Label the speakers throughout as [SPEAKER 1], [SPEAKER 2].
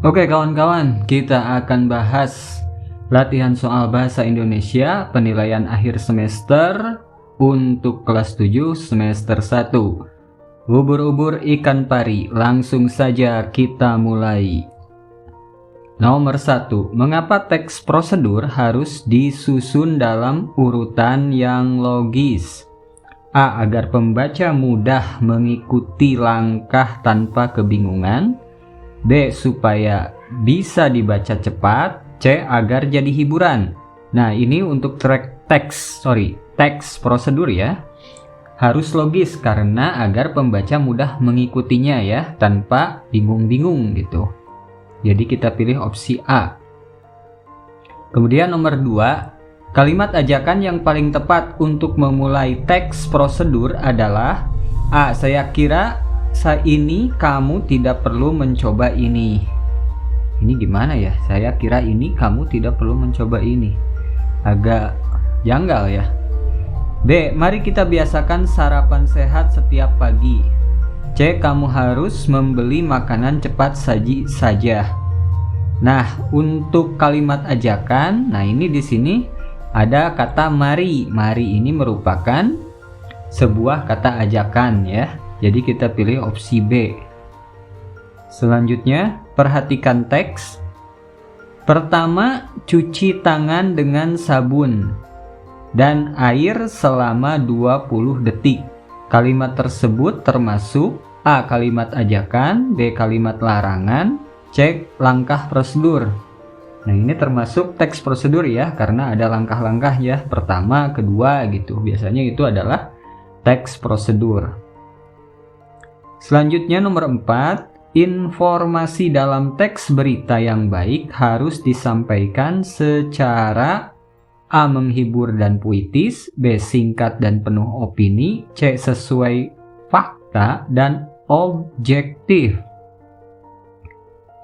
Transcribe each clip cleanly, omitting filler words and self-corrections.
[SPEAKER 1] Oke kawan-kawan, kita akan bahas latihan soal bahasa Indonesia penilaian akhir semester untuk kelas 7 semester 1. Ubur-ubur ikan pari, langsung saja kita mulai. Nomor 1. Mengapa teks prosedur harus disusun dalam urutan yang logis? A. Agar pembaca mudah mengikuti langkah tanpa kebingungan. B. Supaya bisa dibaca cepat. C. Agar jadi hiburan. Nah, ini untuk teks prosedur ya. Harus logis karena agar pembaca mudah mengikutinya ya, tanpa bingung-bingung gitu. Jadi kita pilih opsi A. Kemudian nomor 2, kalimat ajakan yang paling tepat untuk memulai teks prosedur adalah A. Saya kira ini kamu tidak perlu mencoba ini. Ini gimana ya? Saya kira ini kamu tidak perlu mencoba ini. Agak janggal ya. B. Mari kita biasakan sarapan sehat setiap pagi. C. Kamu harus membeli makanan cepat saji saja. Nah, untuk kalimat ajakan, nah ini di sini ada kata mari. Mari ini merupakan sebuah kata ajakan ya. Jadi kita pilih opsi B. Selanjutnya, perhatikan teks. Pertama, cuci tangan dengan sabun dan air selama 20 detik. Kalimat tersebut termasuk A. Kalimat ajakan, B. Kalimat larangan, C. Langkah prosedur. Nah, ini termasuk teks prosedur ya, karena ada langkah-langkah ya. Pertama, kedua gitu. Biasanya itu adalah teks prosedur. Selanjutnya nomor 4, informasi dalam teks berita yang baik harus disampaikan secara A. Menghibur dan puitis, B. Singkat dan penuh opini, C. Sesuai fakta dan objektif.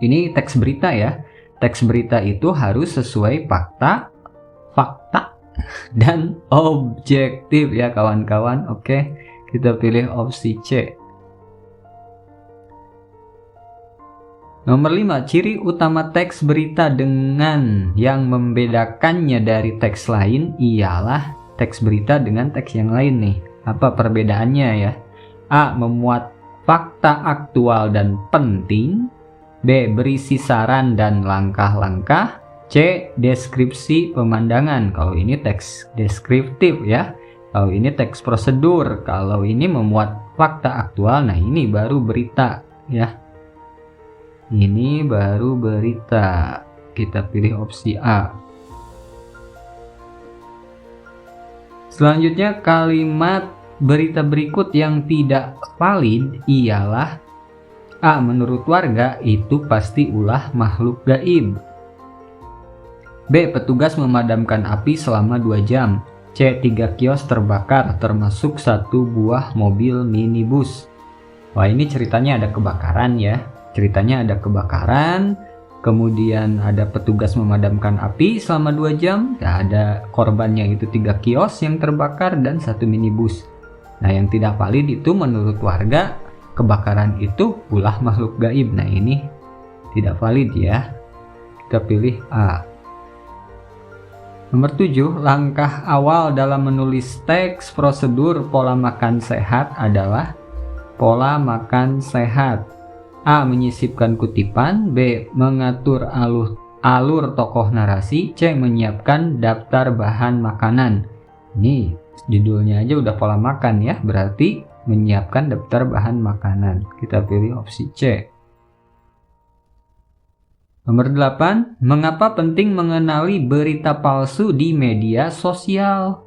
[SPEAKER 1] Ini teks berita ya. Teks berita itu harus sesuai fakta dan objektif ya kawan-kawan. Oke, kita pilih opsi C. Nomor 5, ciri utama teks berita dengan yang membedakannya dari teks lain ialah teks berita dengan teks yang lain nih. Apa perbedaannya ya? A. Memuat fakta aktual dan penting. B. Berisi saran dan langkah-langkah. C. Deskripsi pemandangan. Kalau ini teks deskriptif ya. Kalau ini teks prosedur. Kalau ini memuat fakta aktual, nah ini baru berita ya. Ini baru berita. Kita pilih opsi A. Selanjutnya, kalimat berita berikut yang tidak valid ialah A. Menurut warga itu pasti ulah makhluk gaib. B. Petugas memadamkan api selama 2 jam. C. 3 kios terbakar termasuk 1 buah mobil minibus. Wah, ini ceritanya ada kebakaran ya. Ceritanya ada kebakaran, kemudian ada petugas memadamkan api selama 2 jam, ada korbannya itu 3 kios yang terbakar dan 1 minibus. Nah, yang tidak valid itu menurut warga kebakaran itu ulah makhluk gaib. Nah, ini tidak valid ya. Kita pilih A. Nomor 7, langkah awal dalam menulis teks prosedur pola makan sehat adalah pola makan sehat. A. Menyisipkan kutipan. B. Mengatur alur tokoh narasi. C. Menyiapkan daftar bahan makanan. Ini judulnya aja udah pola makan ya, berarti menyiapkan daftar bahan makanan. Kita pilih opsi C. Nomor 8, mengapa penting mengenali berita palsu di media sosial?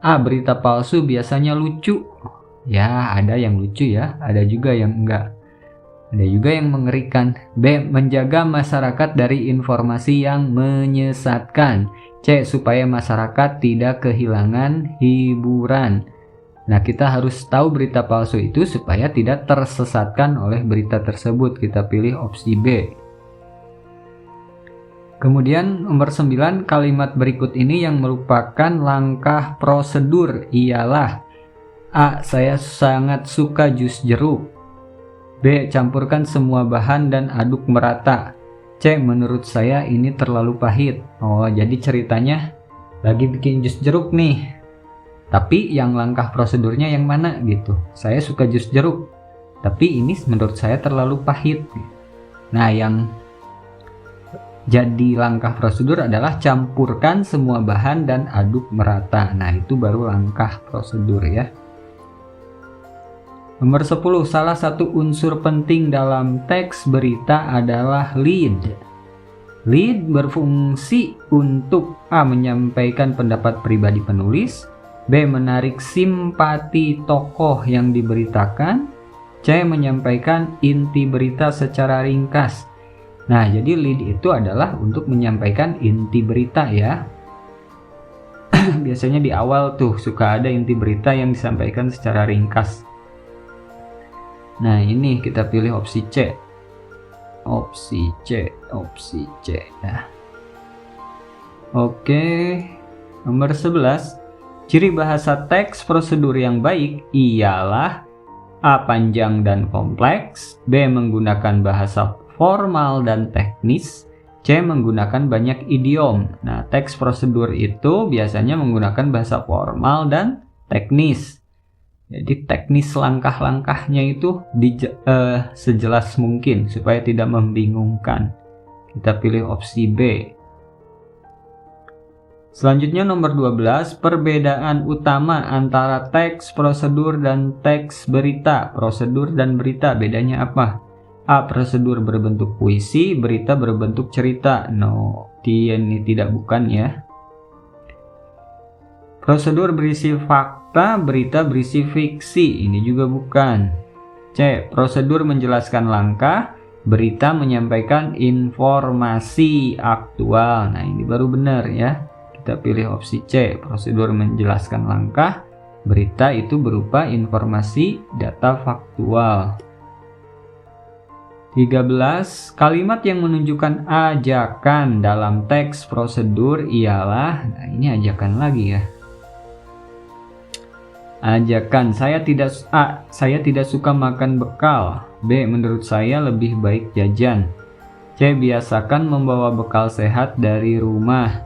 [SPEAKER 1] A. Berita palsu biasanya lucu. Ya, ada yang lucu ya, ada juga yang enggak. Ada juga yang mengerikan. B. Menjaga masyarakat dari informasi yang menyesatkan. C. Supaya masyarakat tidak kehilangan hiburan. Nah, kita harus tahu berita palsu itu supaya tidak tersesatkan oleh berita tersebut. Kita pilih opsi B. Kemudian nomor 9, kalimat berikut ini yang merupakan langkah prosedur ialah A. Saya sangat suka jus jeruk. B. Campurkan semua bahan dan aduk merata. C. Menurut saya ini terlalu pahit. Oh, jadi ceritanya lagi bikin jus jeruk nih. Tapi yang langkah prosedurnya yang mana gitu. Saya suka jus jeruk, tapi ini menurut saya terlalu pahit. Nah, yang jadi langkah prosedur adalah campurkan semua bahan dan aduk merata. Nah, itu baru langkah prosedur ya. Nomor 10, salah satu unsur penting dalam teks berita adalah lead. Lead berfungsi untuk A. menyampaikan pendapat pribadi penulis, B. menarik simpati tokoh yang diberitakan, C. menyampaikan inti berita secara ringkas. Nah, jadi lead itu adalah untuk menyampaikan inti berita ya. Biasanya di awal tuh suka ada inti berita yang disampaikan secara ringkas. Nah, ini kita pilih opsi C. Opsi C ya. Oke, nomor 11. Ciri bahasa teks prosedur yang baik ialah A. panjang dan kompleks, B. menggunakan bahasa formal dan teknis, C. menggunakan banyak idiom. Nah, teks prosedur itu biasanya menggunakan bahasa formal dan teknis. Jadi teknis langkah-langkahnya itu sejelas mungkin supaya tidak membingungkan. Kita pilih opsi B. Selanjutnya nomor 12, perbedaan utama antara teks prosedur dan teks berita. Prosedur dan berita bedanya apa? A. Prosedur berbentuk puisi, berita berbentuk cerita. No, ini tidak, bukan ya. Prosedur berisi fakta, berita berisi fiksi. Ini juga bukan. C. Prosedur menjelaskan langkah, berita menyampaikan informasi aktual. Nah, ini baru benar ya. Kita pilih opsi C. Prosedur menjelaskan langkah, berita itu berupa informasi data faktual. 13. Kalimat yang menunjukkan ajakan dalam teks prosedur ialah, nah ini ajakan lagi ya. Ajakan, saya tidak suka makan bekal. B. Menurut saya lebih baik jajan. C. Biasakan membawa bekal sehat dari rumah.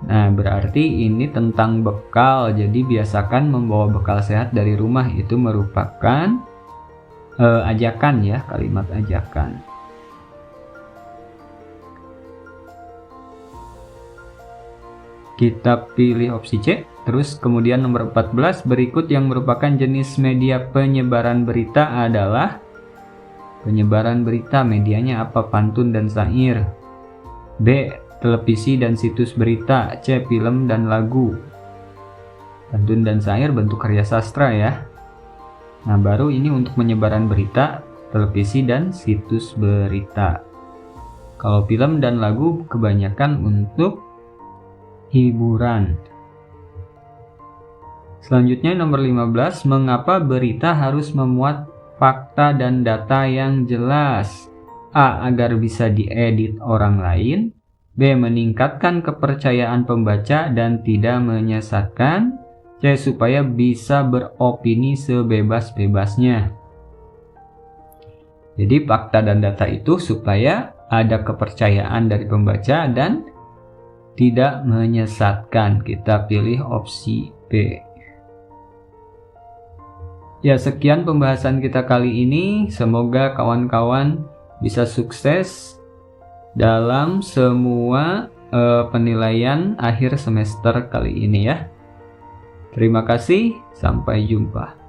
[SPEAKER 1] Nah, berarti ini tentang bekal. Jadi biasakan membawa bekal sehat dari rumah, itu merupakan ajakan ya, kalimat ajakan. Kita pilih opsi C. Terus kemudian nomor 14, berikut yang merupakan jenis media penyebaran berita adalah penyebaran berita, medianya apa? Pantun dan syair. B. Televisi dan situs berita. C. Film dan lagu. Pantun dan syair bentuk karya sastra ya. Nah, baru ini untuk penyebaran berita, televisi dan situs berita. Kalau film dan lagu kebanyakan untuk hiburan. Selanjutnya nomor 15, mengapa berita harus memuat fakta dan data yang jelas? A. Agar bisa diedit orang lain. B. Meningkatkan kepercayaan pembaca dan tidak menyesatkan. C. Supaya bisa beropini sebebas-bebasnya. Jadi fakta dan data itu supaya ada kepercayaan dari pembaca dan tidak menyesatkan. Kita pilih opsi B. Ya, sekian pembahasan kita kali ini. Semoga kawan-kawan bisa sukses dalam semua penilaian akhir semester kali ini ya. Terima kasih, sampai jumpa.